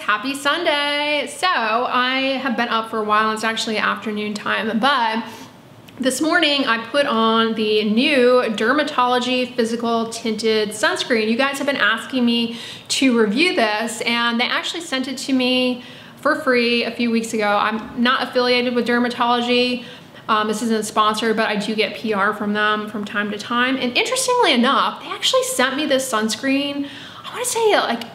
happy Sunday. So I have been up for a while. It's actually afternoon time, but this morning I put on the new Drmtlgy physical tinted sunscreen. You guys have been asking me to review this, and they actually sent it to me for free a few weeks ago. I'm not affiliated with Drmtlgy. This isn't sponsored, but I do get PR from them from time to time. And interestingly enough, they actually sent me this sunscreen, I want to say like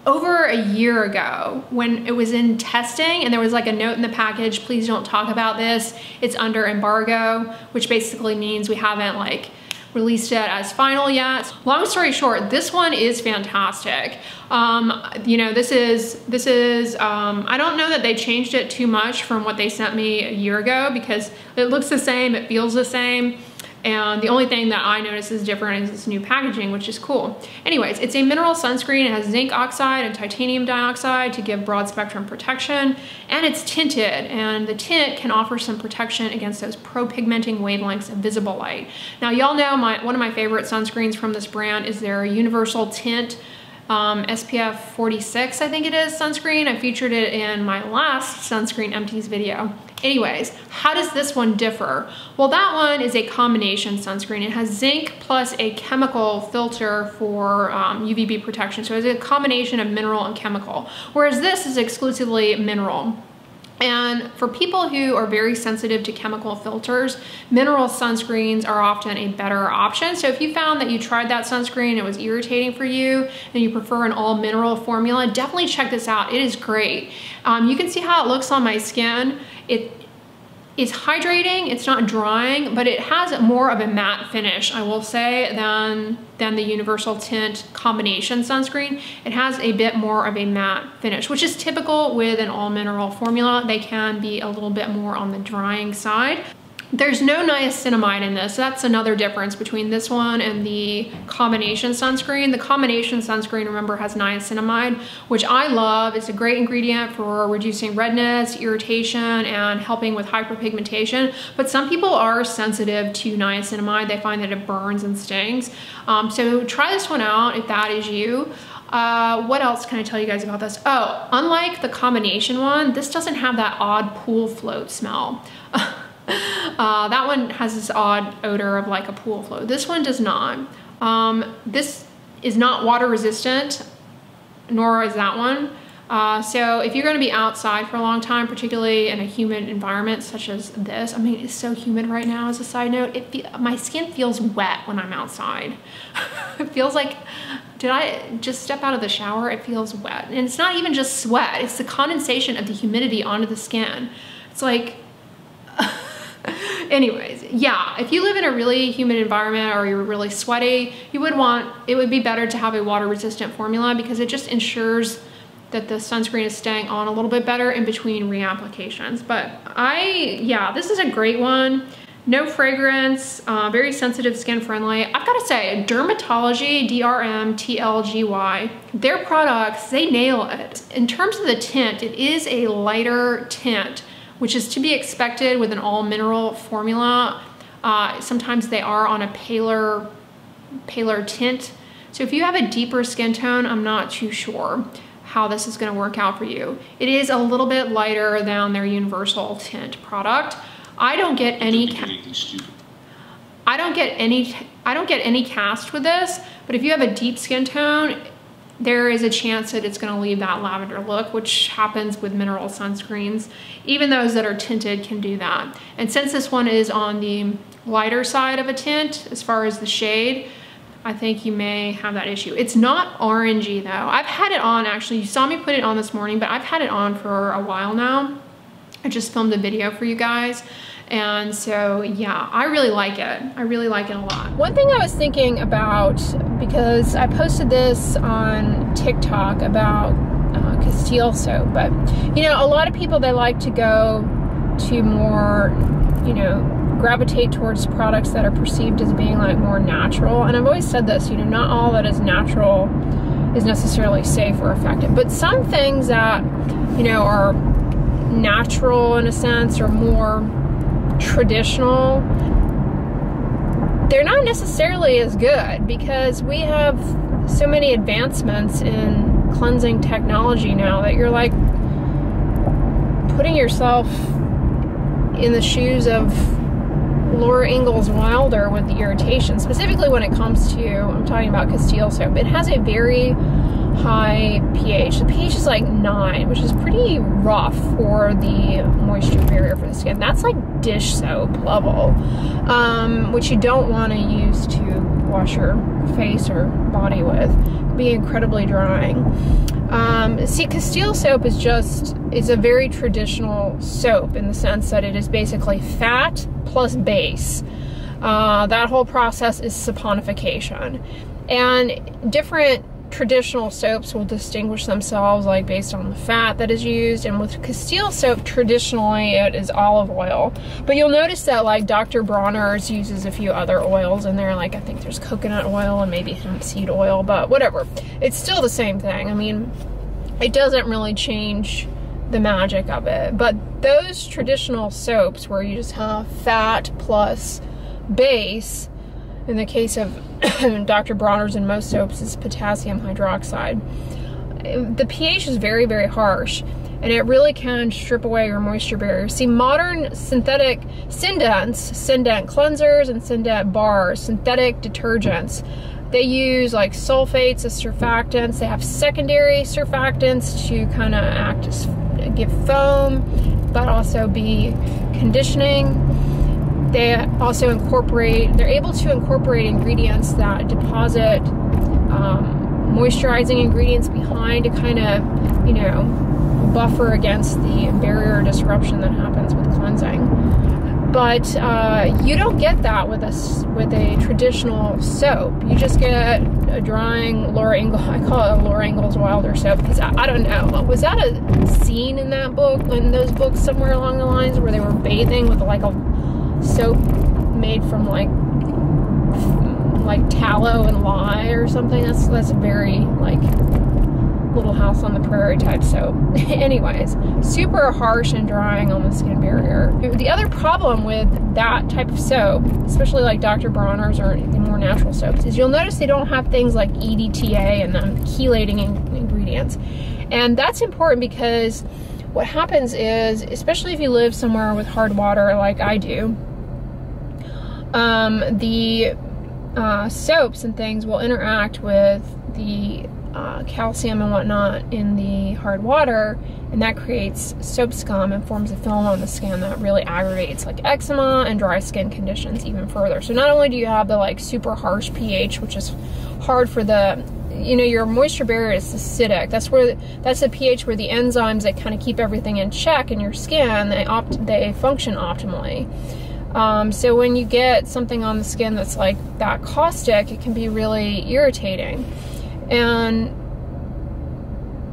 over a year ago when it was in testing, and there was like a note in the package, please don't talk about this, it's under embargo, which basically means we haven't like released it as final yet. Long story short, this one is fantastic. You know, this is I don't know that they changed it too much from what they sent me a year ago, because it looks the same, it feels the same. And the only thing that I notice is different is this new packaging, which is cool. Anyways, it's a mineral sunscreen. It has zinc oxide and titanium dioxide to give broad spectrum protection. And it's tinted, and the tint can offer some protection against those pro-pigmenting wavelengths of visible light. Now, y'all know one of my favorite sunscreens from this brand is their universal tint SPF 46, I think it is, sunscreen. I featured it in my last sunscreen empties video. Anyways, how does this one differ? Well, that one is a combination sunscreen. It has zinc plus a chemical filter for UVB protection. So it's a combination of mineral and chemical, whereas this is exclusively mineral. And for people who are very sensitive to chemical filters, mineral sunscreens are often a better option. So if you found that you tried that sunscreen, it was irritating for you, and you prefer an all mineral formula, definitely check this out. It is great. You can see how it looks on my skin. It's hydrating, it's not drying, but it has more of a matte finish, I will say, than the universal tint combination sunscreen. It has a bit more of a matte finish, which is typical with an all mineral formula. They can be a little bit more on the drying side. There's no niacinamide in this. That's another difference between this one and the combination sunscreen. The combination sunscreen, remember, has niacinamide, which I love. It's a great ingredient for reducing redness, irritation, and helping with hyperpigmentation. But some people are sensitive to niacinamide. They find that it burns and stings. So try this one out if that is you. What else can I tell you guys about this? Oh, unlike the combination one, this doesn't have that odd pool float smell. That one has this odd odor of like a pool float. This one does not. This is not water resistant, nor is that one. So if you're going to be outside for a long time, particularly in a humid environment such as this, I mean, it's so humid right now as a side note, my skin feels wet when I'm outside. It feels like, did I just step out of the shower? It feels wet. And it's not even just sweat, it's the condensation of the humidity onto the skin. It's like, anyways, yeah, if you live in a really humid environment or you're really sweaty, it would be better to have a water resistant formula, because it just ensures that the sunscreen is staying on a little bit better in between reapplications. But yeah, this is a great one. No fragrance, very sensitive, skin friendly. I've got to say, Drmtlgy, Drmtlgy, their products, they nail it. In terms of the tint, it is a lighter tint, which is to be expected with an all mineral formula. Sometimes they are on a paler tint. So if you have a deeper skin tone, I'm not too sure how this is gonna work out for you. It is a little bit lighter than their universal tint product. I don't get any cast with this, but if you have a deep skin tone, there is a chance that it's gonna leave that lavender look, which happens with mineral sunscreens. Even those that are tinted can do that. And since this one is on the lighter side of a tint, as far as the shade, I think you may have that issue. It's not orangey though. I've had it on, actually, you saw me put it on this morning, but I've had it on for a while now. I just filmed a video for you guys. And so, yeah, I really like it. I really like it a lot. One thing I was thinking about, because I posted this on TikTok about castile soap, but you know, a lot of people, they like to go to more, you know, gravitate towards products that are perceived as being like more natural. And I've always said this, you know, not all that is natural is necessarily safe or effective, but some things that, you know, are natural in a sense, or more traditional, they're not necessarily as good, because we have so many advancements in cleansing technology now that you're like putting yourself in the shoes of Laura Ingalls Wilder with the irritation, specifically when it comes to, I'm talking about Castile soap. It has a very high pH. The pH is like 9, which is pretty rough for the moisture barrier for the skin. That's like dish soap level, which you don't want to use to wash your face or body with. It can be incredibly drying. See, Castile soap is it's a very traditional soap in the sense that it is basically fat plus base. That whole process is saponification. And different traditional soaps will distinguish themselves like based on the fat that is used, and with Castile soap traditionally it is olive oil, but you'll notice that like Dr. Bronner's uses a few other oils in there, like I think there's coconut oil and maybe hemp seed oil, but whatever, it's still the same thing. I mean, it doesn't really change the magic of it. But those traditional soaps where you just have fat plus base, in the case of Dr. Bronner's and most soaps, is potassium hydroxide. The pH is very, very harsh, and it really can strip away your moisture barrier. See, modern synthetic Syndent cleansers and Syndent bars, synthetic detergents, they use like sulfates as surfactants. They have secondary surfactants to kind of act as, give foam, but also be conditioning. They also they're able to incorporate ingredients that deposit moisturizing ingredients behind to kind of, you know, buffer against the barrier disruption that happens with cleansing. But you don't get that with a traditional soap. You just get a drying I call it a Laura Ingalls Wilder soap, because I don't know, was that a scene in that book, in those books somewhere along the lines where they were bathing with like a soap made from like tallow and lye or something? That's a very like Little House on the Prairie type soap. Anyways, super harsh and drying on the skin barrier. The other problem with that type of soap, especially like Dr. Bronner's or the more natural soaps, is you'll notice they don't have things like EDTA and chelating ingredients. And that's important because what happens is, especially if you live somewhere with hard water like I do, the soaps and things will interact with the calcium and whatnot in the hard water, and that creates soap scum and forms a film on the skin that really aggravates like eczema and dry skin conditions even further. So not only do you have the like super harsh pH, which is hard for the, you know, your moisture barrier is acidic. That's the pH where the enzymes that kind of keep everything in check in your skin, they function optimally. So when you get something on the skin that's like that caustic, it can be really irritating. And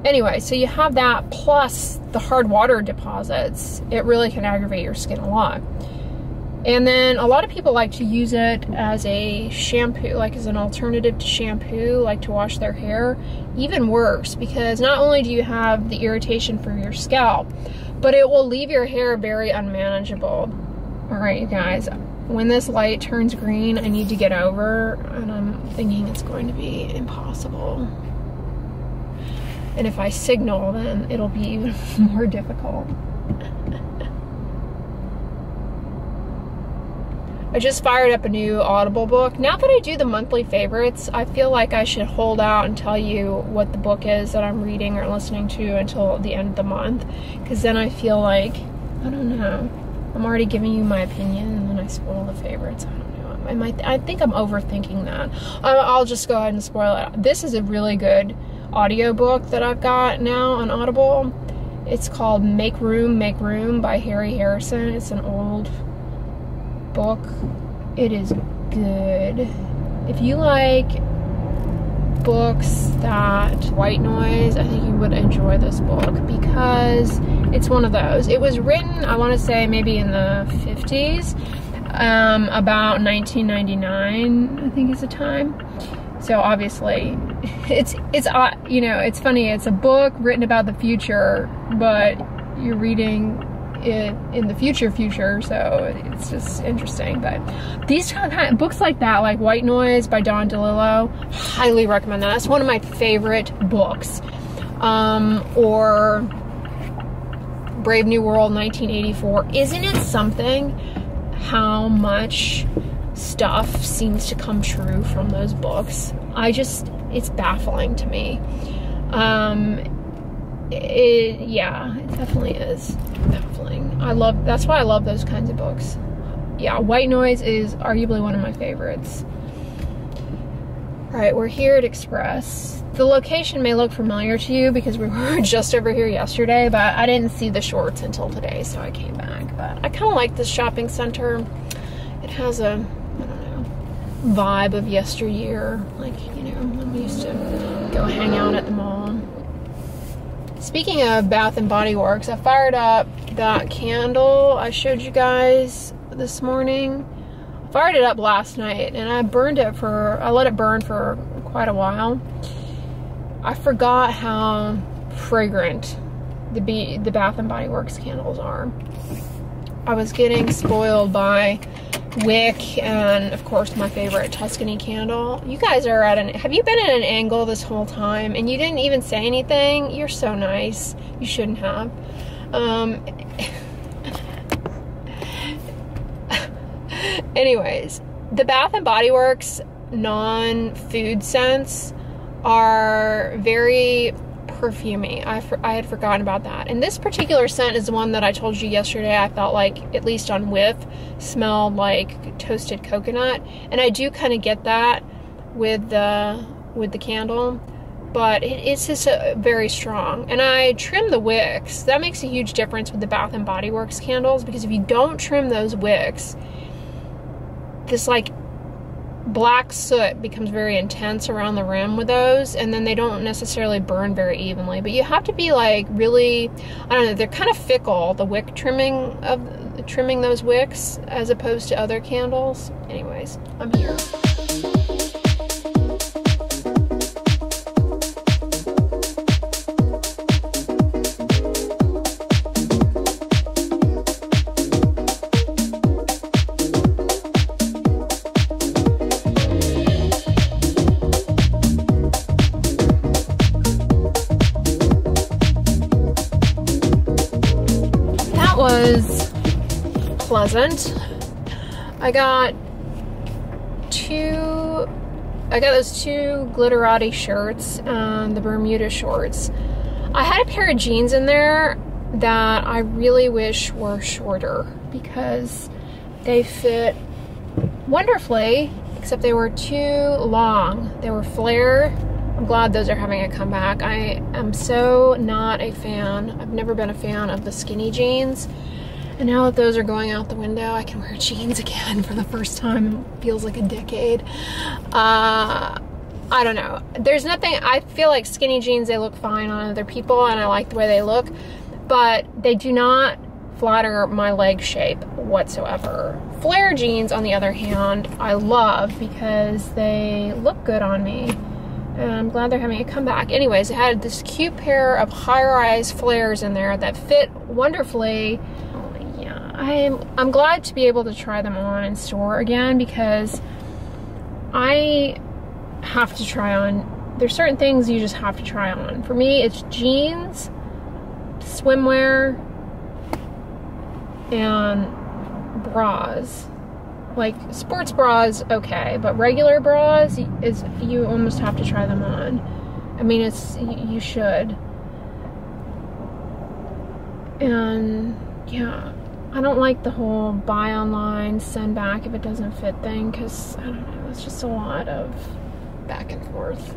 anyway, so you have that plus the hard water deposits. It really can aggravate your skin a lot. And then a lot of people like to use it as a shampoo, like as an alternative to shampoo, like to wash their hair. Even worse, because not only do you have the irritation for your scalp, but it will leave your hair very unmanageable. All right, you guys, when this light turns green, I need to get over, and I'm thinking it's going to be impossible. And if I signal, then it'll be even more difficult. I just fired up a new Audible book. Now that I do the monthly favorites, I feel like I should hold out and tell you what the book is that I'm reading or listening to until the end of the month, because then I feel like, I don't know, I'm already giving you my opinion and then I spoil the favorites. I don't know. I think I'm overthinking that. I'll just go ahead and spoil it. This is a really good audiobook that I've got now on Audible. It's called Make Room by Harry Harrison. It's an old book. It is good. If you like books that white noise, I think you would enjoy this book, because it's one of those. It was written, I want to say maybe in the 50s, about 1999 I think is the time. So obviously it's you know, it's funny, it's a book written about the future, but you're reading it in the future, so it's just interesting. But these kind of books like that, like White Noise by Don DeLillo, highly recommend that. That's one of my favorite books. or Brave New World 1984. Isn't it something how much stuff seems to come true from those books? It's baffling to me. Yeah, it definitely is baffling. That's why I love those kinds of books. Yeah, White Noise is arguably one of my favorites. All right, we're here at Express. The location may look familiar to you because we were just over here yesterday, but I didn't see the shorts until today, so I came back. But I kind of like this shopping center. It has a, I don't know, vibe of yesteryear, like, you know, when we used to go hang out at the mall. Speaking of Bath and Body Works, I fired up that candle I showed you guys this morning. I fired it up last night and I let it burn for quite a while. I forgot how fragrant the Bath and Body Works candles are. I was getting spoiled by wick and of course my favorite Tuscany candle. You guys are have you been at an angle this whole time and you didn't even say anything? You're so nice. You shouldn't have. Anyways, the Bath and Body Works non-food scents are very perfumey. I had forgotten about that. And this particular scent is the one that I told you yesterday I felt like, at least on whiff, smelled like toasted coconut. And I do kind of get that with the candle, but it's just very strong. And I trim the wicks. That makes a huge difference with the Bath and Body Works candles, because if you don't trim those wicks, this like black soot becomes very intense around the rim with those, and then they don't necessarily burn very evenly. But you have to be like really, I don't know, they're kind of fickle, the wick trimming those wicks as opposed to other candles. Anyways, I'm here. Was pleasant. I got those two glitterati shirts and the Bermuda shorts. I had a pair of jeans in there that I really wish were shorter because they fit wonderfully, except they were too long. They were flare. I'm glad those are having a comeback. I am so not a fan. I've never been a fan of the skinny jeans. And now that those are going out the window, I can wear jeans again for the first time in what feels like a decade. I don't know. There's nothing, I feel like skinny jeans, they look fine on other people and I like the way they look, but they do not flatter my leg shape whatsoever. Flare jeans, on the other hand, I love because they look good on me. And I'm glad they're having a comeback. Anyways, I had this cute pair of high-rise flares in there that fit wonderfully. Yeah, I'm glad to be able to try them on in store again, because I have to try on, there's certain things you just have to try on. For me, it's jeans, swimwear, and bras. Like sports bras, okay, but regular bras you almost have to try them on. I mean, you should. And yeah, I don't like the whole buy online, send back if it doesn't fit thing, because I don't know, it's just a lot of back and forth.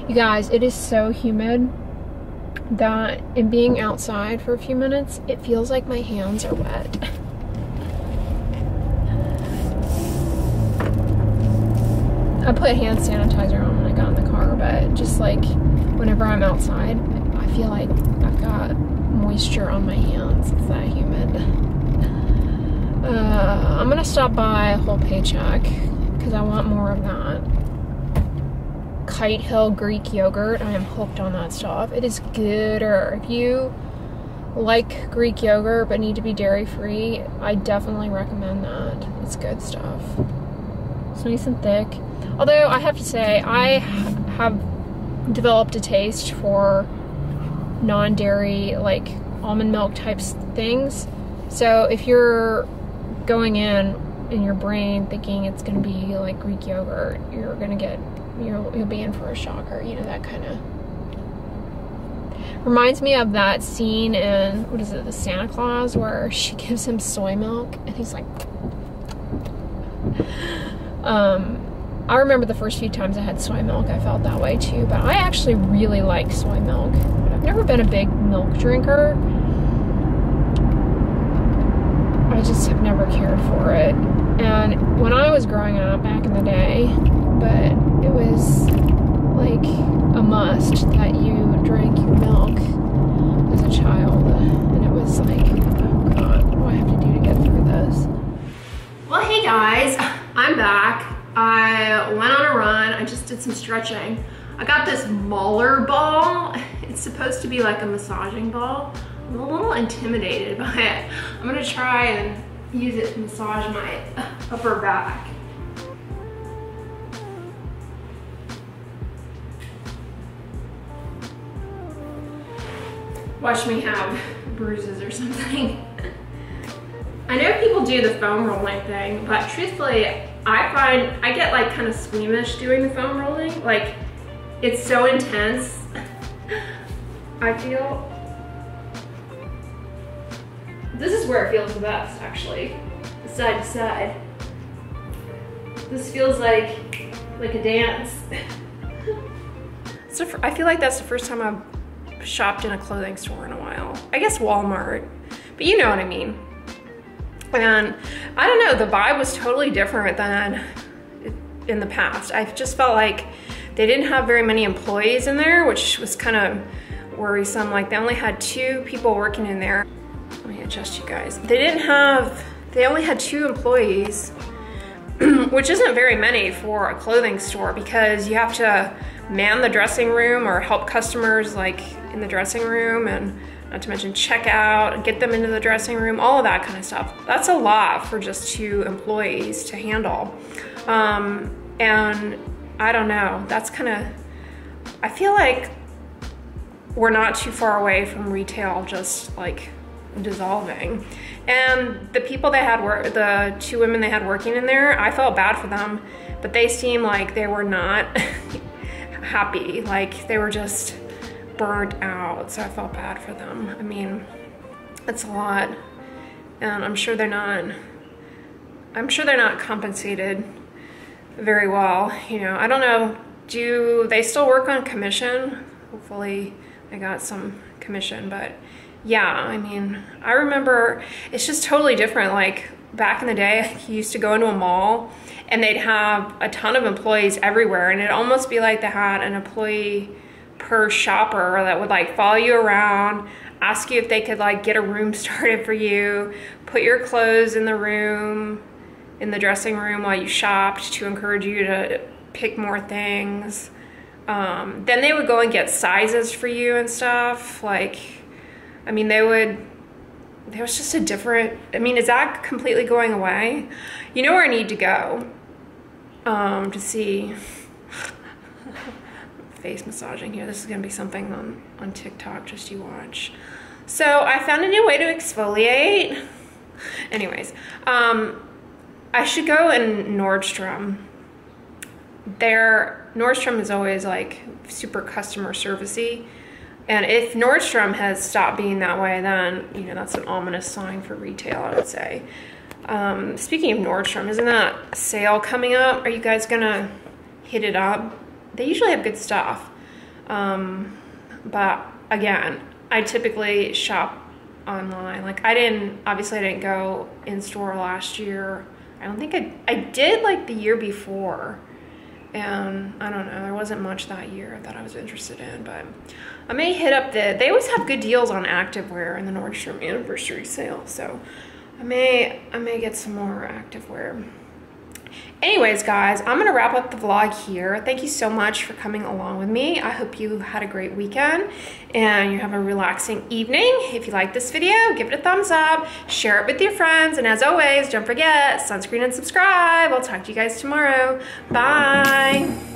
You guys, it is so humid that in being outside for a few minutes, it feels like my hands are wet. I put hand sanitizer on when I got in the car, but just like whenever I'm outside, I feel like I've got moisture on my hands. It's that humid. I'm gonna stop by a whole paycheck because I want more of that. Kite Hill Greek yogurt. I am hooked on that stuff. It is gooder. If you like Greek yogurt but need to be dairy free, I definitely recommend that. It's good stuff. It's nice and thick. Although I have to say, I have developed a taste for non-dairy, like almond milk types things. So if you're going in your brain thinking it's going to be like Greek yogurt, you're be in for a shocker. You know, that kind of reminds me of that scene in, what is it, the Santa Claus, where she gives him soy milk and he's like, I remember the first few times I had soy milk, I felt that way too, but I actually really like soy milk. But I've never been a big milk drinker. I just have never cared for it. And when I was growing up back in the day, but it was like a must that you drank your milk as a child. And it was like, oh God, what do I have to do to get through this? Well, hey guys, I'm back. I went on a run. I just did some stretching. I got this Mahler ball. It's supposed to be like a massaging ball. I'm a little intimidated by it. I'm gonna try and use it to massage my upper back. Watch me have bruises or something. I know people do the foam rolling thing, but truthfully, I find I get like kind of squeamish doing the foam rolling. Like, it's so intense. I feel this is where it feels the best, actually, side to side. This feels like a dance. So I feel like that's the first time I've shopped in a clothing store in a while. I guess Walmart, but you know what I mean. And I don't know, the vibe was totally different than in the past. I just felt like they didn't have very many employees in there, which was kind of worrisome. Like, they only had 2 people working in there. Let me adjust you guys. They only had 2 employees, which isn't very many for a clothing store, because you have to man the dressing room or help customers like in the dressing room, and not to mention check out, get them into the dressing room, all of that kind of stuff. That's a lot for just 2 employees to handle. And I don't know, that's kind of, I feel like we're not too far away from retail just like dissolving. And the people they had the 2 women they had working in there, I felt bad for them, but they seemed like they were not happy. Like, they were just burnt out, so I felt bad for them. I mean, it's a lot, and I'm sure they're not compensated very well. You know, I don't know, do they still work on commission? Hopefully they got some commission, but yeah, I mean, I remember it's just totally different. Like, back in the day, you used to go into a mall and they'd have a ton of employees everywhere, and it'd almost be like they had an employee per shopper that would like follow you around, ask you if they could like get a room started for you, put your clothes in the room, in the dressing room while you shopped, to encourage you to pick more things. Then they would go and get sizes for you and stuff. Like, I mean, there was just a different, I mean, is that completely going away? You know where I need to go to see face massaging here. This is gonna be something on TikTok, just you watch. So I found a new way to exfoliate. Anyways, I should go in Nordstrom. Nordstrom is always like super customer servicey. And if Nordstrom has stopped being that way, then, you know, that's an ominous sign for retail, I would say. Speaking of Nordstrom, isn't that sale coming up? Are you guys gonna hit it up? They usually have good stuff. But again, I typically shop online. Like, obviously I didn't go in store last year. I don't think I did like the year before. And I don't know, there wasn't much that year that I was interested in, but I may hit up they always have good deals on activewear in the Nordstrom anniversary sale, so I may get some more activewear. Anyways, guys, I'm gonna wrap up the vlog here. Thank you so much for coming along with me. I hope you had a great weekend and you have a relaxing evening. If you like this video, give it a thumbs up, share it with your friends, and as always, don't forget, sunscreen and subscribe. I'll talk to you guys tomorrow. Bye.